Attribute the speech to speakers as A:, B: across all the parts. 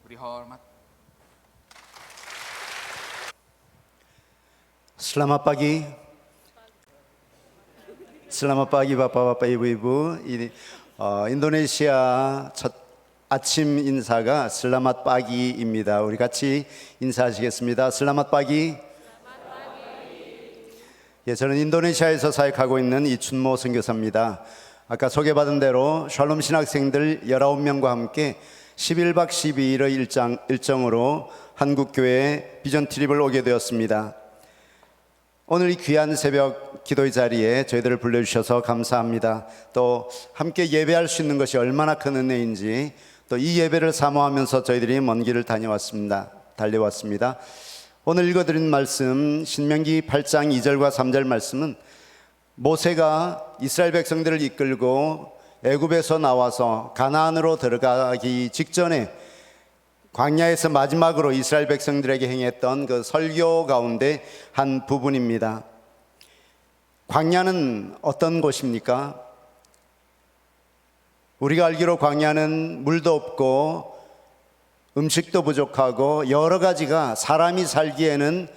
A: Beri hormat.
B: Selamat pagi. Selamat pagi Bapak-Bapak Ibu-Ibu. 인도네시아 첫 아침 인사가 Selamat pagi입니다. 우리 같이 인사하시겠습니다. Selamat pagi. 예, 저는 인도네시아에서 사역하고 있는 이춘모 선교사입니다. 아까 소개받은 대로 샬롬 신학생들 19명과 함께 11박 12일의 일정으로 한국교회 비전 트립을 오게 되었습니다. 오늘 이 귀한 새벽 기도의 자리에 저희들을 불러주셔서 감사합니다. 또 함께 예배할 수 있는 것이 얼마나 큰 은혜인지, 또 이 예배를 사모하면서 저희들이 먼 길을 달려왔습니다. 오늘 읽어드린 말씀 신명기 8장 2절과 3절 말씀은 모세가 이스라엘 백성들을 이끌고 애굽에서 나와서 가나안으로 들어가기 직전에 광야에서 마지막으로 이스라엘 백성들에게 행했던 그 설교 가운데 한 부분입니다. 광야는 어떤 곳입니까? 우리가 알기로 광야는 물도 없고 음식도 부족하고 여러 가지가 사람이 살기에는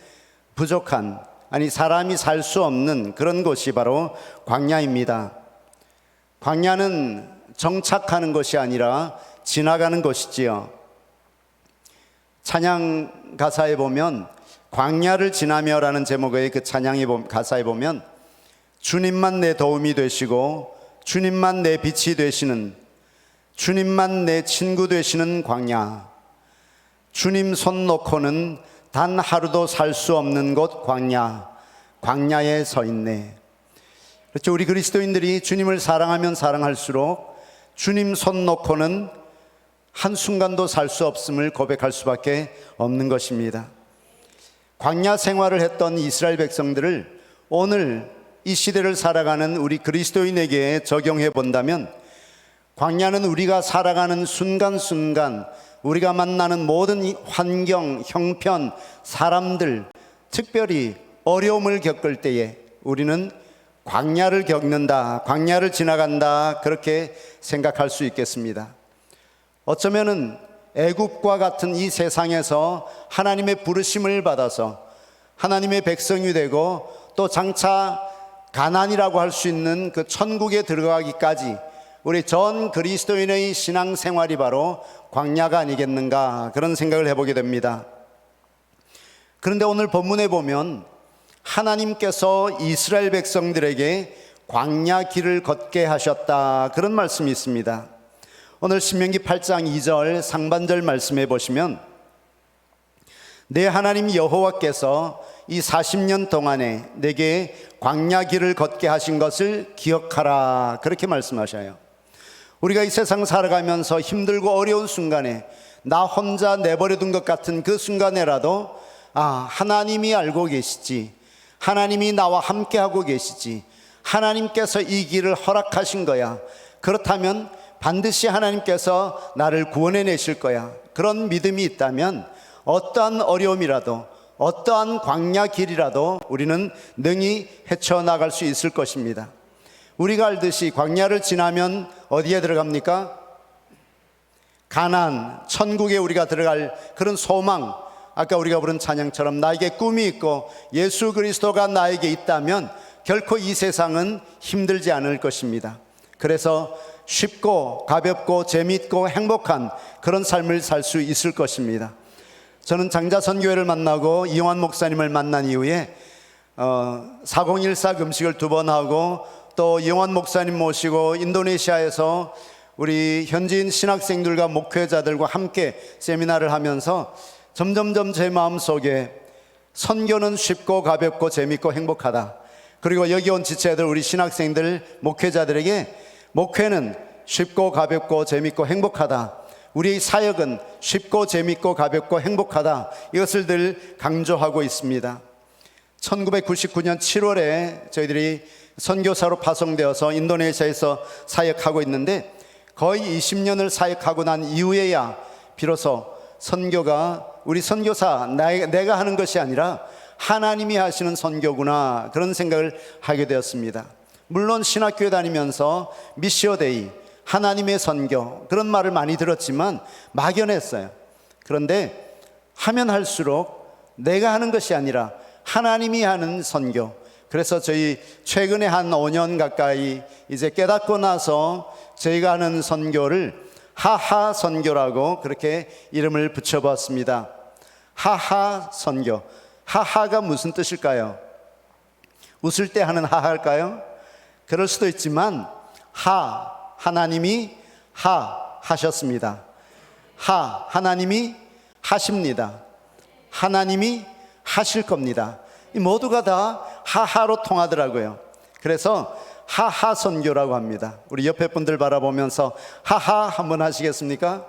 B: 부족한, 아니 사람이 살 수 없는 그런 곳이 바로 광야입니다. 광야는 정착하는 것이 아니라 지나가는 곳이지요. 찬양 가사에 보면 광야를 지나며 라는 제목의 그 찬양의 가사에 보면 주님만 내 도움이 되시고 주님만 내 빛이 되시는, 주님만 내 친구 되시는 광야, 주님 손 놓고는 단 하루도 살 수 없는 곳 광야, 광야에 서 있네. 그렇죠. 우리 그리스도인들이 주님을 사랑하면 사랑할수록 주님 손 놓고는 한순간도 살 수 없음을 고백할 수밖에 없는 것입니다. 광야 생활을 했던 이스라엘 백성들을 오늘 이 시대를 살아가는 우리 그리스도인에게 적용해 본다면, 광야는 우리가 살아가는 순간순간 우리가 만나는 모든 환경, 형편, 사람들, 특별히 어려움을 겪을 때에 우리는 광야를 겪는다, 광야를 지나간다, 그렇게 생각할 수 있겠습니다. 어쩌면은 애굽과 같은 이 세상에서 하나님의 부르심을 받아서 하나님의 백성이 되고 또 장차 가나안이라고 할 수 있는 그 천국에 들어가기까지 우리 전 그리스도인의 신앙생활이 바로 광야가 아니겠는가, 그런 생각을 해보게 됩니다. 그런데 오늘 본문에 보면 하나님께서 이스라엘 백성들에게 광야 길을 걷게 하셨다, 그런 말씀이 있습니다. 오늘 신명기 8장 2절 상반절 말씀해 보시면 내 하나님 여호와께서 이 40년 동안에 내게 광야 길을 걷게 하신 것을 기억하라, 그렇게 말씀하셔요. 우리가 이 세상 살아가면서 힘들고 어려운 순간에 나 혼자 내버려둔 것 같은 그 순간에라도 하나님이 알고 계시지, 하나님이 나와 함께하고 계시지, 하나님께서 이 길을 허락하신 거야, 그렇다면 반드시 하나님께서 나를 구원해내실 거야, 그런 믿음이 있다면 어떠한 어려움이라도 어떠한 광야 길이라도 우리는 능히 헤쳐나갈 수 있을 것입니다. 우리가 알듯이 광야를 지나면 어디에 들어갑니까? 가나안, 천국에 우리가 들어갈 그런 소망, 아까 우리가 부른 찬양처럼 나에게 꿈이 있고 예수 그리스도가 나에게 있다면 결코 이 세상은 힘들지 않을 것입니다. 그래서 쉽고 가볍고 재미있고 행복한 그런 삶을 살 수 있을 것입니다. 저는 장자선교회를 만나고 이용환 목사님을 만난 이후에 4014 금식을 2번 하고 또 이용환 목사님 모시고 인도네시아에서 우리 현지인 신학생들과 목회자들과 함께 세미나를 하면서 점점점 제 마음속에 선교는 쉽고 가볍고 재미있고 행복하다, 그리고 여기 온 지체들 우리 신학생들 목회자들에게 목회는 쉽고 가볍고 재미있고 행복하다, 우리의 사역은 쉽고 재미있고 가볍고 행복하다, 이것을 늘 강조하고 있습니다. 1999년 7월에 저희들이 선교사로 파송되어서 인도네시아에서 사역하고 있는데 거의 20년을 사역하고 난 이후에야 비로소 선교가 우리 선교사 내가 하는 것이 아니라 하나님이 하시는 선교구나, 그런 생각을 하게 되었습니다. 물론 신학교에 다니면서 미시오데이, 하나님의 선교, 그런 말을 많이 들었지만 막연했어요. 그런데 하면 할수록 내가 하는 것이 아니라 하나님이 하는 선교. 그래서 저희 최근에 한 5년 가까이 이제 깨닫고 나서 저희가 하는 선교를 하하 선교라고 그렇게 이름을 붙여봤습니다. 하하 선교. 하하가 무슨 뜻일까요? 웃을 때 하는 하하일까요? 그럴 수도 있지만 하나님이 하셨습니다. 하나님이 하십니다. 하나님이 하실 겁니다. 이 모두가 다 하하로 통하더라고요. 그래서 하하 선교라고 합니다. 우리 옆에 분들 바라보면서 하하 한번 하시겠습니까?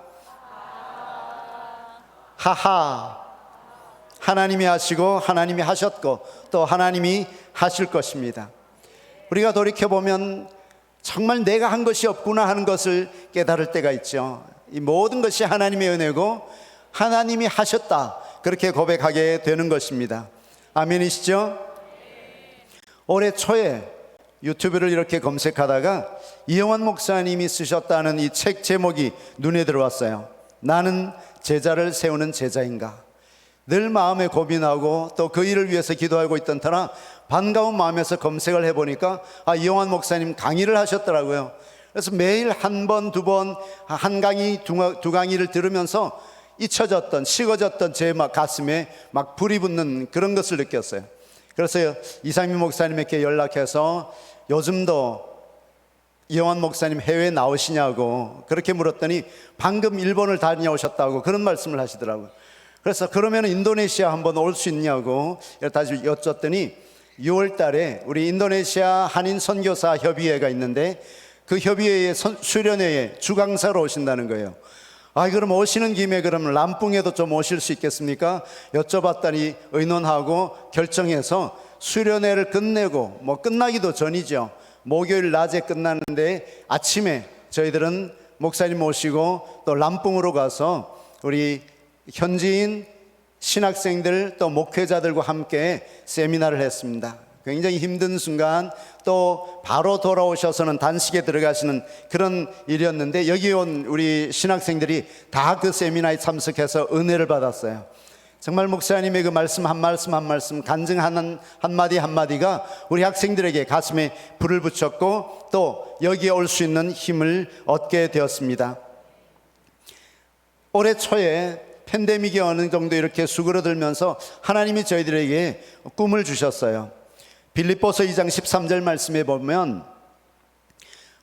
B: 하하. 하나님이 하시고 하나님이 하셨고 또 하나님이 하실 것입니다. 우리가 돌이켜보면 정말 내가 한 것이 없구나 하는 것을 깨달을 때가 있죠. 이 모든 것이 하나님의 은혜고 하나님이 하셨다, 그렇게 고백하게 되는 것입니다. 아멘이시죠? 올해 초에 유튜브를 이렇게 검색하다가 이영환 목사님이 쓰셨다는 이 책 제목이 눈에 들어왔어요. 나는 제자를 세우는 제자인가. 늘 마음에 고민하고 또 그 일을 위해서 기도하고 있던 터라 반가운 마음에서 검색을 해보니까 이영환 목사님 강의를 하셨더라고요. 그래서 매일 한 번, 두 번, 한 강의, 두 강의를 들으면서 잊혀졌던, 식어졌던 제 가슴에 막 불이 붙는 그런 것을 느꼈어요. 그래서 이상민 목사님에게 연락해서 요즘도 이영환 목사님 해외에 나오시냐고 그렇게 물었더니 방금 일본을 다녀오셨다고 그런 말씀을 하시더라고요. 그래서 그러면 인도네시아 한번 올 수 있냐고 다시 여쭸더니 6월 달에 우리 인도네시아 한인 선교사 협의회가 있는데 그 협의회의 수련회에 주강사로 오신다는 거예요. 그럼 오시는 김에 그러면 람뿡에도 좀 오실 수 있겠습니까? 여쭤봤더니 의논하고 결정해서 수련회를 끝내고 끝나기도 전이죠. 목요일 낮에 끝나는데 아침에 저희들은 목사님 모시고 또 람뿡으로 가서 우리 현지인 신학생들 또 목회자들과 함께 세미나를 했습니다. 굉장히 힘든 순간 또 바로 돌아오셔서는 단식에 들어가시는 그런 일이었는데 여기 온 우리 신학생들이 다 그 세미나에 참석해서 은혜를 받았어요. 정말 목사님의 그 말씀 한 말씀 간증 한마디 한마디가 우리 학생들에게 가슴에 불을 붙였고 또 여기에 올 수 있는 힘을 얻게 되었습니다. 올해 초에 팬데믹이 어느 정도 이렇게 수그러들면서 하나님이 저희들에게 꿈을 주셨어요. 빌립보서 2장 13절 말씀에 보면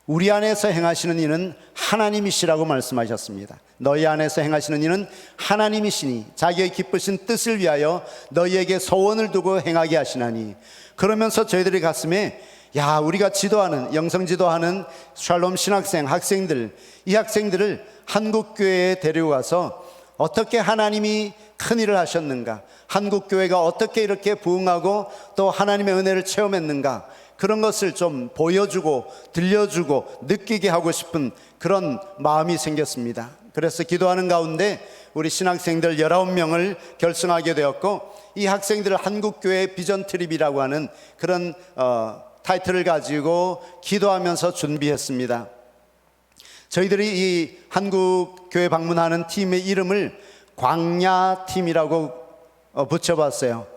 B: 우리 안에서 행하시는 이는 하나님이시라고 말씀하셨습니다. 너희 안에서 행하시는 이는 하나님이시니 자기의 기쁘신 뜻을 위하여 너희에게 소원을 두고 행하게 하시나니. 그러면서 저희들의 가슴에 우리가 지도하는 영성 지도하는 샬롬 신학생 학생들, 이 학생들을 한국교회에 데리고 가서 어떻게 하나님이 큰 일을 하셨는가, 한국교회가 어떻게 이렇게 부흥하고 또 하나님의 은혜를 체험했는가, 그런 것을 좀 보여주고 들려주고 느끼게 하고 싶은 그런 마음이 생겼습니다. 그래서 기도하는 가운데 우리 신학생들 19명을 결성하게 되었고, 이 학생들을 한국교회 비전 트립이라고 하는 그런 타이틀을 가지고 기도하면서 준비했습니다. 저희들이 이 한국교회 방문하는 팀의 이름을 광야팀이라고 붙여봤어요.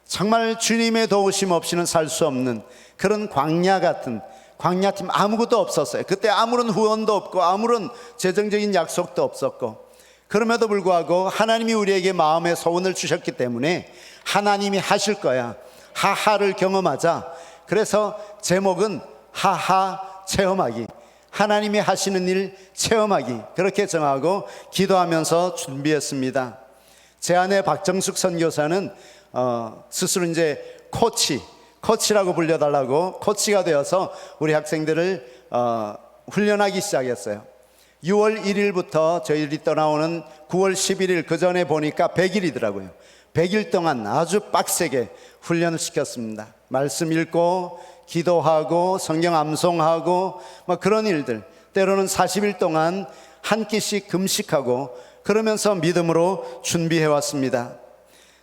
B: 정말 주님의 도우심 없이는 살 수 없는 그런 광야 같은 광야팀. 아무것도 없었어요. 그때 아무런 후원도 없고 아무런 재정적인 약속도 없었고, 그럼에도 불구하고 하나님이 우리에게 마음의 소원을 주셨기 때문에 하나님이 하실 거야, 하하를 경험하자. 그래서 제목은 하하 체험하기, 하나님이 하시는 일 체험하기, 그렇게 정하고 기도하면서 준비했습니다. 제 아내 박정숙 선교사는 스스로 이제 코치라고 불려달라고 코치가 되어서 우리 학생들을 훈련하기 시작했어요. 6월 1일부터 저희들이 떠나오는 9월 11일 그 전에 보니까 100일이더라고요. 100일 동안 아주 빡세게 훈련을 시켰습니다. 말씀 읽고 기도하고 성경 암송하고 그런 일들, 때로는 40일 동안 한 끼씩 금식하고 그러면서 믿음으로 준비해 왔습니다.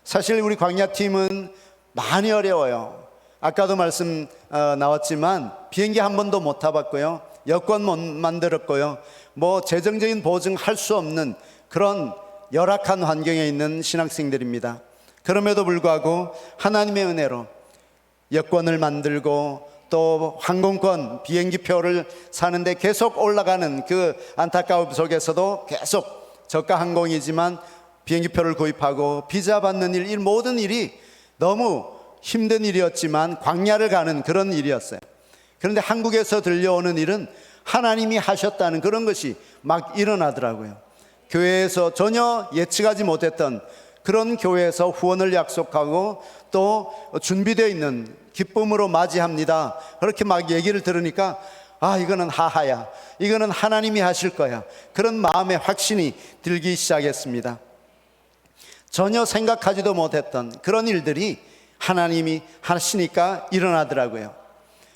B: 사실 우리 광야팀은 많이 어려워요. 아까도 말씀 나왔지만 비행기 한 번도 못 타봤고요, 여권 못 만들었고요. 뭐 재정적인 보증할 수 없는 그런 열악한 환경에 있는 신학생들입니다. 그럼에도 불구하고 하나님의 은혜로 여권을 만들고 또 항공권, 비행기표를 사는데 계속 올라가는 그 안타까움 속에서도 계속 저가 항공이지만 비행기표를 구입하고 비자 받는 일, 이 모든 일이 너무 힘든 일이었지만 광야를 가는 그런 일이었어요. 그런데 한국에서 들려오는 일은 하나님이 하셨다는 그런 것이 막 일어나더라고요. 교회에서 전혀 예측하지 못했던 그런 교회에서 후원을 약속하고 또 준비되어 있는 기쁨으로 맞이합니다. 그렇게 막 얘기를 들으니까 이거는 하하야, 이거는 하나님이 하실 거야, 그런 마음의 확신이 들기 시작했습니다. 전혀 생각하지도 못했던 그런 일들이 하나님이 하시니까 일어나더라고요.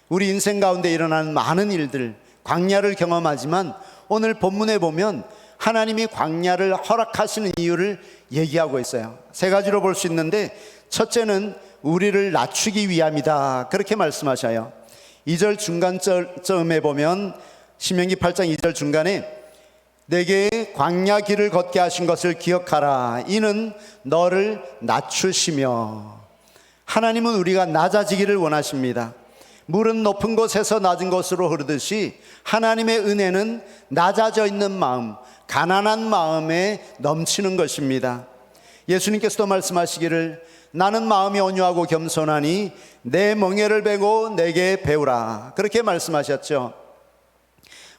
B: 우리 인생 가운데 일어나는 많은 일들, 광야를 경험하지만 오늘 본문에 보면 하나님이 광야를 허락하시는 이유를 얘기하고 있어요. 세 가지로 볼 수 있는데, 첫째는 우리를 낮추기 위함이다, 그렇게 말씀하셔요. 2절 중간쯤에 보면 신명기 8장 2절 중간에 내게 광야 길을 걷게 하신 것을 기억하라, 이는 너를 낮추시며. 하나님은 우리가 낮아지기를 원하십니다. 물은 높은 곳에서 낮은 곳으로 흐르듯이 하나님의 은혜는 낮아져 있는 마음, 가난한 마음에 넘치는 것입니다. 예수님께서도 말씀하시기를 나는 마음이 온유하고 겸손하니 내 멍에를 베고 내게 배우라, 그렇게 말씀하셨죠.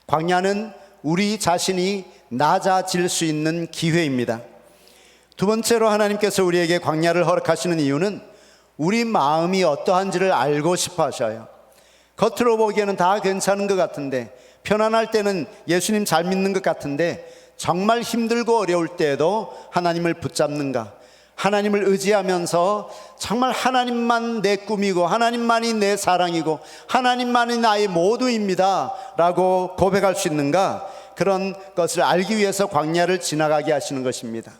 B: 광야는 우리 자신이 낮아질 수 있는 기회입니다. 두 번째로 하나님께서 우리에게 광야를 허락하시는 이유는 우리 마음이 어떠한지를 알고 싶어 하셔요. 겉으로 보기에는 다 괜찮은 것 같은데, 편안할 때는 예수님 잘 믿는 것 같은데, 정말 힘들고 어려울 때에도 하나님을 붙잡는가, 하나님을 의지하면서 정말 하나님만 내 꿈이고 하나님만이 내 사랑이고 하나님만이 나의 모두입니다 라고 고백할 수 있는가, 그런 것을 알기 위해서 광야를 지나가게 하시는 것입니다.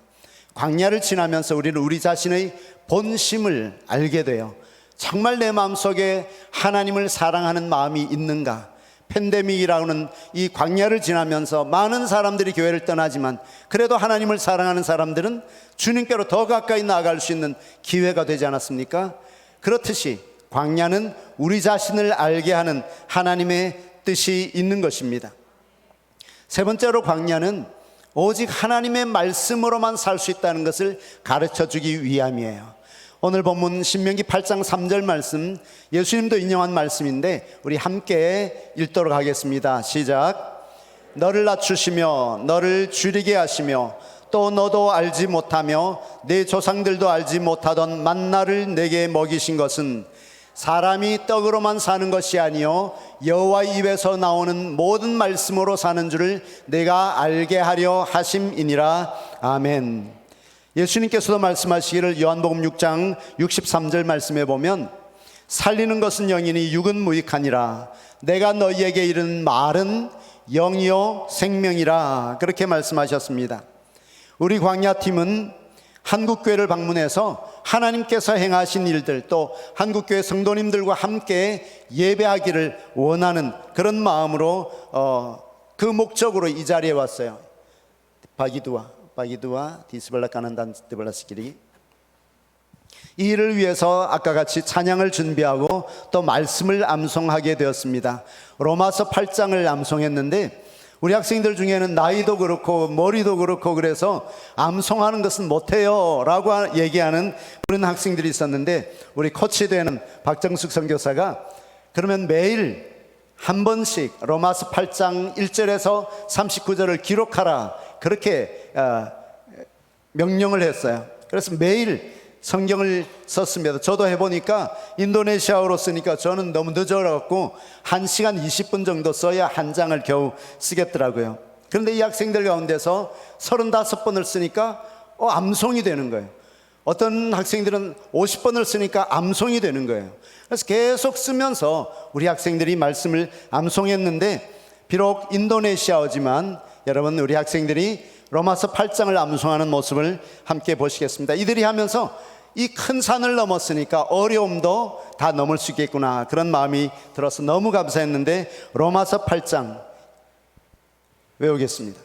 B: 광야를 지나면서 우리는 우리 자신의 본심을 알게 돼요. 정말 내 마음속에 하나님을 사랑하는 마음이 있는가. 팬데믹이라는 이 광야를 지나면서 많은 사람들이 교회를 떠나지만 그래도 하나님을 사랑하는 사람들은 주님께로 더 가까이 나아갈 수 있는 기회가 되지 않았습니까? 그렇듯이 광야는 우리 자신을 알게 하는 하나님의 뜻이 있는 것입니다. 세 번째로 광야는 오직 하나님의 말씀으로만 살 수 있다는 것을 가르쳐주기 위함이에요. 오늘 본문 신명기 8장 3절 말씀, 예수님도 인용한 말씀인데 우리 함께 읽도록 하겠습니다. 시작. 너를 낮추시며 너를 줄이게 하시며 또 너도 알지 못하며 내 조상들도 알지 못하던 만나를 내게 먹이신 것은 사람이 떡으로만 사는 것이 아니요 여호와의 입에서 나오는 모든 말씀으로 사는 줄을 내가 알게 하려 하심이니라. 아멘. 예수님께서도 말씀하시기를 요한복음 6장 63절 말씀에 보면 살리는 것은 영이니 육은 무익하니라. 내가 너희에게 이른 말은 영이요 생명이라, 그렇게 말씀하셨습니다. 우리 광야팀은 한국교회를 방문해서 하나님께서 행하신 일들, 또 한국교회 성도님들과 함께 예배하기를 원하는 그런 마음으로 그 목적으로 이 자리에 왔어요. 바기두와 디스발라카난단 데발라스끼리 이 일을 위해서 아까 같이 찬양을 준비하고 또 말씀을 암송하게 되었습니다. 로마서 8장을 암송했는데 우리 학생들 중에는 나이도 그렇고 머리도 그렇고 그래서 암송하는 것은 못해요 라고 얘기하는 그런 학생들이 있었는데, 우리 코치되는 박정숙 선교사가 그러면 매일 한 번씩 로마서 8장 1절에서 39절을 기록하라, 그렇게 명령을 했어요. 그래서 매일 성경을 썼습니다. 저도 해보니까 인도네시아어로 쓰니까 저는 너무 늦어갖고 1시간 20분 정도 써야 한 장을 겨우 쓰겠더라고요. 그런데 이 학생들 가운데서 35번을 쓰니까 암송이 되는 거예요. 어떤 학생들은 50번을 쓰니까 암송이 되는 거예요. 그래서 계속 쓰면서 우리 학생들이 말씀을 암송했는데, 비록 인도네시아어지만 여러분, 우리 학생들이 로마서 8장을 암송하는 모습을 함께 보시겠습니다. 이들이 하면서 이 큰 산을 넘었으니까 어려움도 다 넘을 수 있겠구나, 그런 마음이 들어서 너무 감사했는데 로마서 8장 외우겠습니다.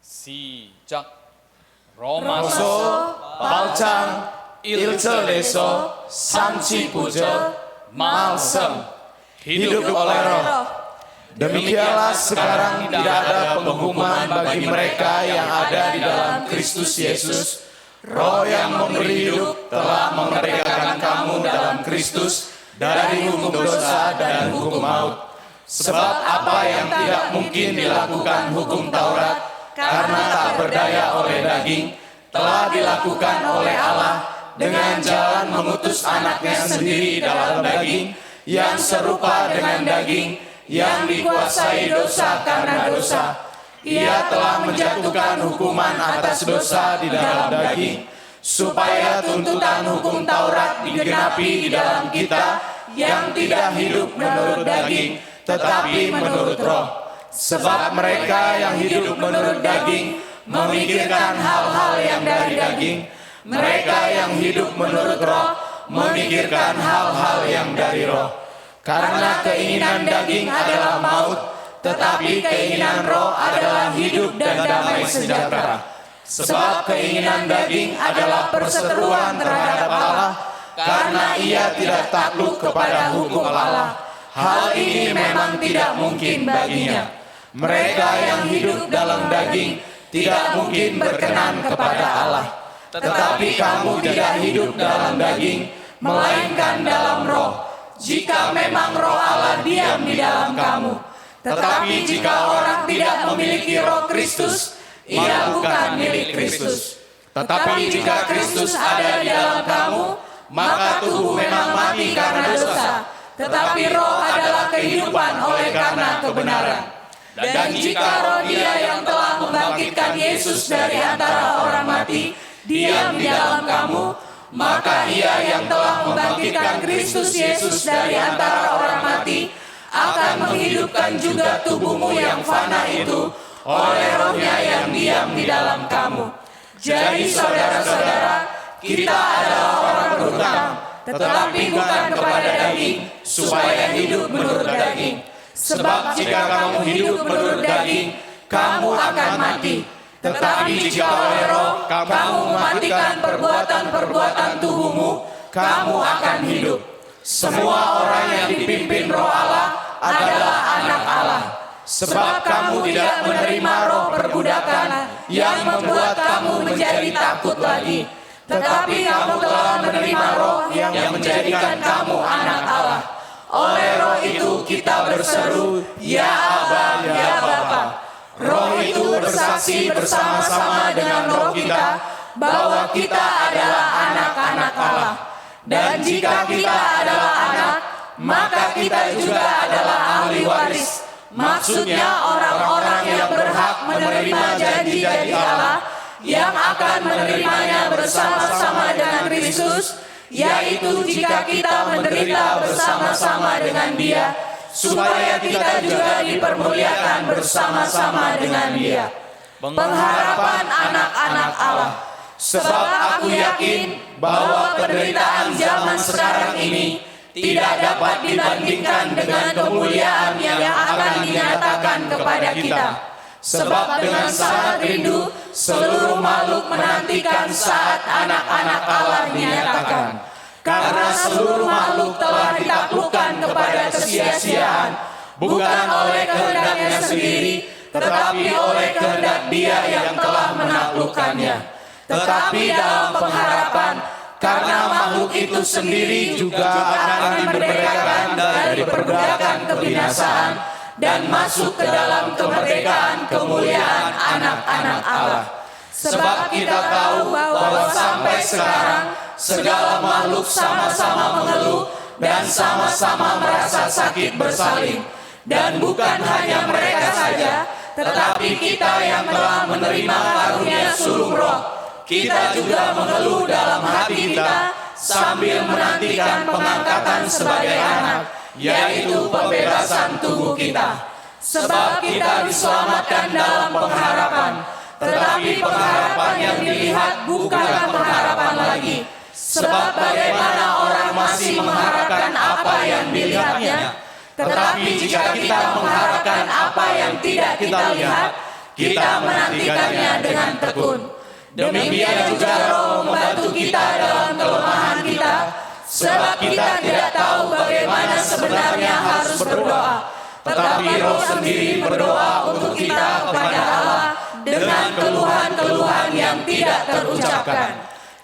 A: 시작. 로마서 8장 1절에서 39절 말씀. hidup oleh roh. Demikianlah sekarang tidak ada penghukuman bagi mereka yang ada di dalam Kristus Yesus. Roh yang memberi hidup telah memerdekakan kamu dalam Kristus dari hukum dosa dan hukum maut. Sebab apa yang tidak mungkin dilakukan hukum Taurat karena tak berdaya oleh daging, telah dilakukan oleh Allah dengan jalan mengutus anaknya sendiri dalam daging, yang serupa dengan daging, yang dikuasai dosa karena dosa. Ia telah menjatuhkan hukuman atas dosa di dalam daging, supaya tuntutan hukum Taurat digenapi di dalam kita, yang tidak hidup menurut daging, tetapi menurut roh. Sebab mereka yang hidup menurut daging memikirkan hal-hal yang dari daging, mereka yang hidup menurut roh memikirkan hal-hal yang dari roh. Karena keinginan daging adalah maut, tetapi keinginan roh adalah hidup dan damai sejahtera. Sebab keinginan daging adalah perseteruan terhadap Allah, karena ia tidak takluk kepada hukum Allah. Hal ini memang tidak mungkin baginya. Mereka yang hidup dalam daging tidak mungkin berkenan kepada Allah. Tetapi kamu tidak hidup dalam daging, melainkan dalam roh, jika memang roh Allah diam di dalam kamu. Tetapi jika orang tidak memiliki roh Kristus, ia bukan milik Kristus. Tetapi jika Kristus ada di dalam kamu, maka tubuh memang mati karena dosa, tetapi roh adalah kehidupan oleh karena kebenaran. Dan jika roh Dia yang telah membangkitkan Yesus dari antara orang mati diam di dalam kamu, maka Ia yang telah membangkitkan Kristus Yesus dari antara orang mati akan menghidupkan juga tubuhmu yang fana itu oleh rohnya yang diam di dalam kamu. Jadi saudara-saudara, kita adalah orang berhutang, tetapi bukan kepada daging, supaya hidup menurut daging. Sebab jika kamu hidup menurut daging, kamu akan mati. Tetapi jika oleh roh kamu mematikan perbuatan-perbuatan tubuhmu, kamu akan hidup. Semua orang yang dipimpin roh Allah adalah anak Allah. Sebab kamu tidak menerima roh perbudakan yang membuat kamu menjadi takut lagi, tetapi kamu telah menerima roh yang menjadikan kamu anak Allah. Oleh roh itu kita berseru, Ya Aba, Ya Bapa. Roh itu bersaksi bersama-sama dengan roh kita bahwa kita adalah anak-anak Allah. Dan jika kita adalah anak, maka kita juga adalah ahli waris. Maksudnya orang-orang yang berhak menerima janji-janji Allah, yang akan menerimanya bersama-sama dengan Kristus, yaitu jika kita menderita bersama-sama dengan Dia, supaya kita juga dipermuliakan bersama-sama dengan Dia. Pengharapan anak-anak Allah. Sebab aku yakin bahwa penderitaan zaman sekarang ini tidak dapat dibandingkan dengan kemuliaan yang akan dinyatakan kepada kita. Sebab dengan sangat rindu seluruh makhluk menantikan saat anak-anak Allah dinyatakan. Karena seluruh makhluk telah ditaklukkan kepada kesia-siaan, bukan oleh kehendaknya sendiri, tetapi oleh kehendak Dia yang telah menaklukkannya. Tetapi dalam pengharapan, karena makhluk itu sendiri juga akan dimerdekakan dari perbudakan kebinasaan dan masuk ke dalam kemerdekaan kemuliaan anak-anak Allah. Sebab kita tahu bahwa sampai sekarang segala makhluk sama-sama mengeluh dan sama-sama merasa sakit bersalin. Dan bukan hanya mereka saja, tetapi kita yang telah menerima karunia sulung roh, kita juga mengeluh dalam hati kita sambil menantikan pengangkatan sebagai anak, yaitu pembebasan tubuh kita. sebab kita diselamatkan dalam pengharapan. Tetapi pengharapan yang dilihat bukanlah pengharapan lagi. Sebab bagaimana orang masih mengharapkan apa yang dilihatnya. Tetapi jika kita mengharapkan apa yang tidak kita lihat, kita menantikannya dengan tekun. Demikian juga Roh membantu kita dalam kelemahan kita, sebab kita tidak tahu bagaimana sebenarnya harus berdoa. Tetapi Roh sendiri berdoa untuk kita kepada Allah dengan keluhan-keluhan yang tidak terucapkan.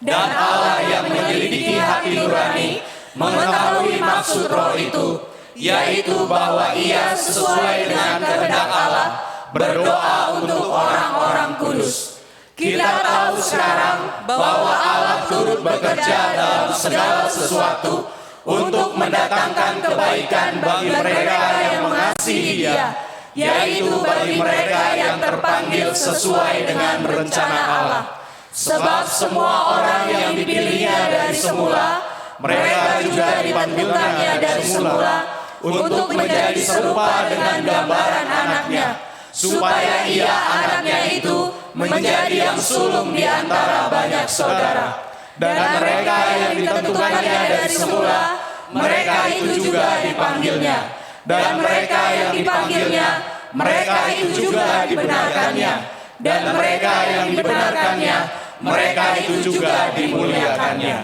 A: Dan Allah yang menyelidiki hati nurani mengetahui maksud Roh itu, yaitu bahwa Ia sesuai dengan kehendak Allah berdoa untuk orang-orang kudus. Kita tahu sekarang bahwa Allah turut bekerja dalam segala sesuatu untuk mendatangkan kebaikan bagi mereka yang mengasihi Dia, yaitu bagi mereka yang terpanggil sesuai dengan rencana Allah. Sebab semua orang yang dipilihnya dari semula, mereka juga dipanggilnya dari semula untuk menjadi serupa dengan gambaran anaknya, supaya Ia anaknya itu menjadi yang sulung di antara banyak saudara. Dan mereka yang ditentukannya dari semula, mereka itu juga dipanggilnya. Dan mereka yang dipanggilnya, mereka itu juga dibenarkannya. Dan mereka yang dibenarkannya, mereka itu juga dimuliakannya.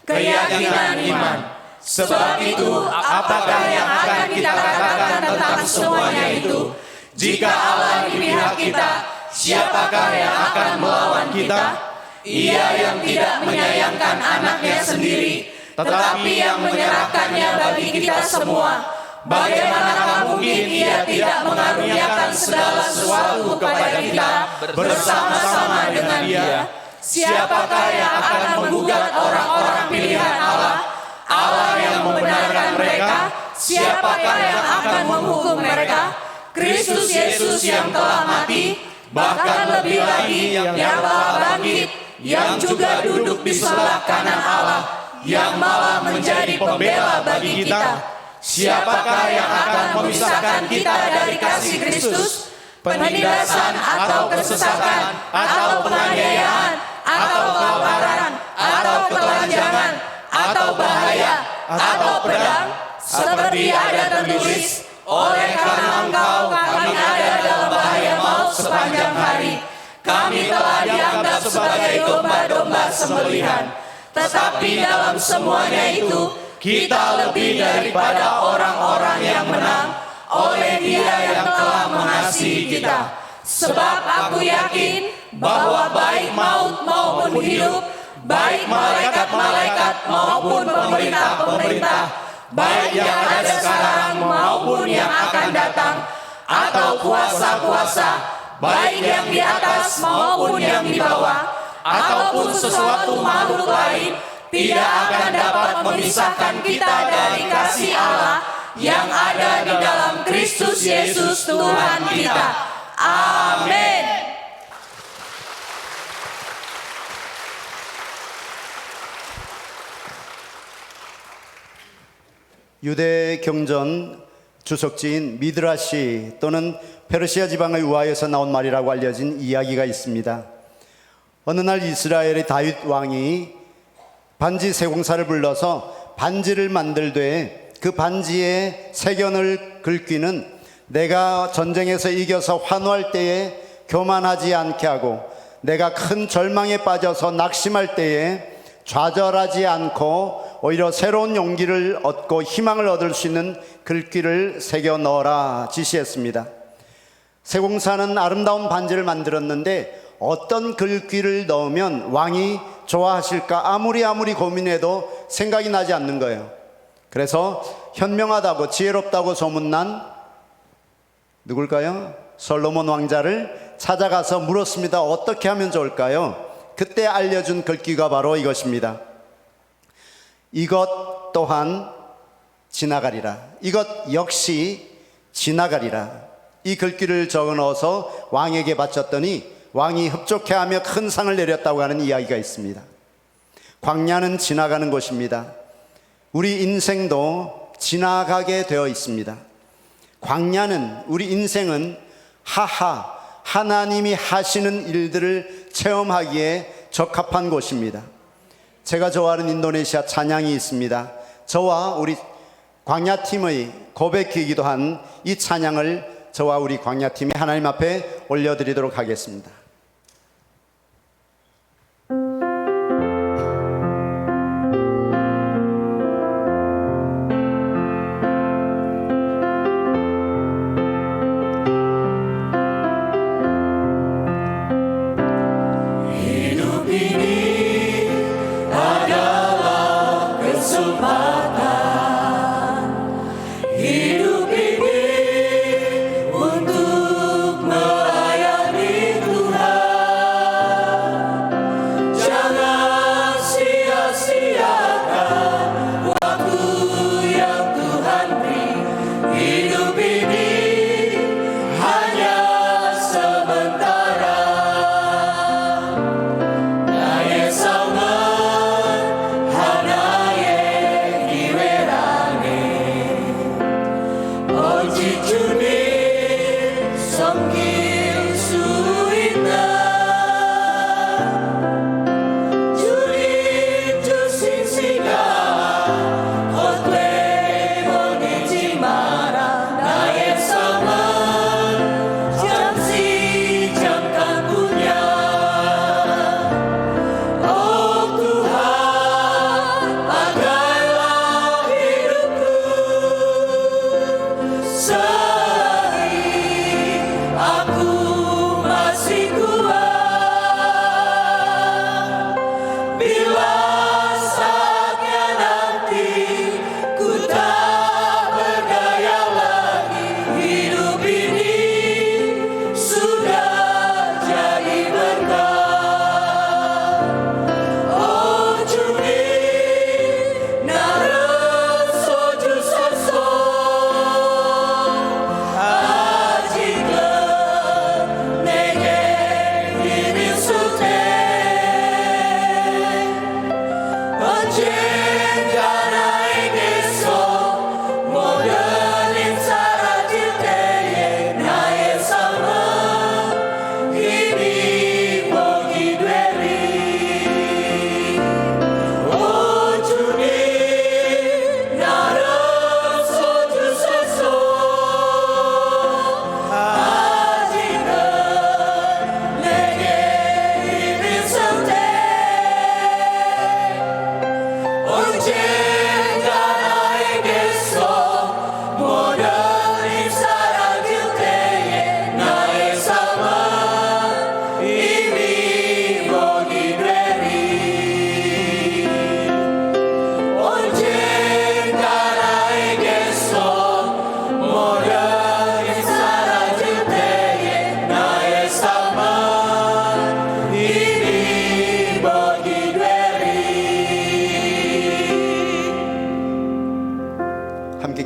A: Keyakinan iman. Sebab itu, apakah yang akan kita katakan tentang semuanya itu? Jika Allah di pihak kita, siapakah yang akan melawan kita? Ia yang tidak menyayangkan anaknya sendiri, tetapi yang menyerahkannya bagi kita semua. Bagaimanakah mungkin Ia tidak mengaruniakan segala sesuatu kepada kita bersama-sama dengan Dia? Siapakah yang akan menggugat orang-orang pilihan Allah? Allah yang membenarkan mereka, siapakah yang akan menghukum mereka? Kristus Yesus yang telah mati, bahkan lebih lagi yang telah bangkit, yang juga duduk di sebelah kanan Allah, yang malah menjadi pembela bagi kita. Siapakah yang akan memisahkan kita dari kasih Kristus? Penindasan atau kesesatan, atau penganiayaan, atau kelaparan, atau ketelanjangan, atau bahaya, atau pedang, seperti ada tertulis, oleh karena Engkau kami ada dalam bahaya maut sepanjang hari. Kami telah dianggap sebagai domba-domba sembelihan. Tetapi dalam semuanya itu, kita lebih daripada orang-orang yang menang oleh Dia yang telah mengasihi kita. Sebab aku yakin bahwa baik maut maupun hidup, baik malaikat-malaikat maupun pemerintah-pemerintah, baik yang ada sekarang maupun yang akan datang, atau kuasa-kuasa, baik yang di atas maupun yang di bawah, ataupun sesuatu makhluk lain, tidak akan dapat memisahkan kita dari kasih Allah yang ada di dalam Kristus Yesus Tuhan kita. Amin.
B: 유대 경전 주석지인 미드라시 또는 페르시아 지방의 우화에서 나온 말이라고 알려진 이야기가 있습니다. 어느 날 이스라엘의 다윗 왕이 반지 세공사를 불러서 반지를 만들되 그 반지에 세견을 긁기는 내가 전쟁에서 이겨서 환호할 때에 교만하지 않게 하고 내가 큰 절망에 빠져서 낙심할 때에 좌절하지 않고 오히려 새로운 용기를 얻고 희망을 얻을 수 있는 글귀를 새겨 넣어라 지시했습니다. 세공사는 아름다운 반지를 만들었는데 어떤 글귀를 넣으면 왕이 좋아하실까 아무리 고민해도 생각이 나지 않는 거예요. 그래서 현명하다고 지혜롭다고 소문난 누굴까요? 솔로몬 왕자를 찾아가서 물었습니다. 어떻게 하면 좋을까요? 그때 알려준 글귀가 바로 이것입니다. 이것 또한 지나가리라. 이것 역시 지나가리라. 이 글귀를 적어 넣어서 왕에게 바쳤더니 왕이 흡족해하며 큰 상을 내렸다고 하는 이야기가 있습니다. 광야는 지나가는 곳입니다. 우리 인생도 지나가게 되어 있습니다. 광야는, 우리 인생은 하나님이 하시는 일들을 체험하기에 적합한 곳입니다. 제가 좋아하는 인도네시아 찬양이 있습니다. 저와 우리 광야팀의 고백이기도 한 이 찬양을 저와 우리 광야팀이 하나님 앞에 올려드리도록 하겠습니다.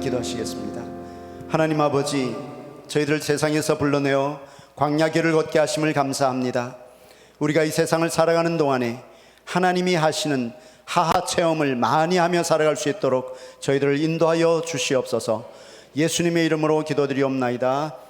B: 기도하시겠습니다. 하나님 아버지, 저희들 세상에서 불러내어 광야길을 걷게 하심을 감사합니다. 우리가 이 세상을 살아가는 동안에 하나님이 하시는 하하 체험을 많이 하며 살아갈 수 있도록 저희들을 인도하여 주시옵소서. 예수님의 이름으로 기도드리옵나이다.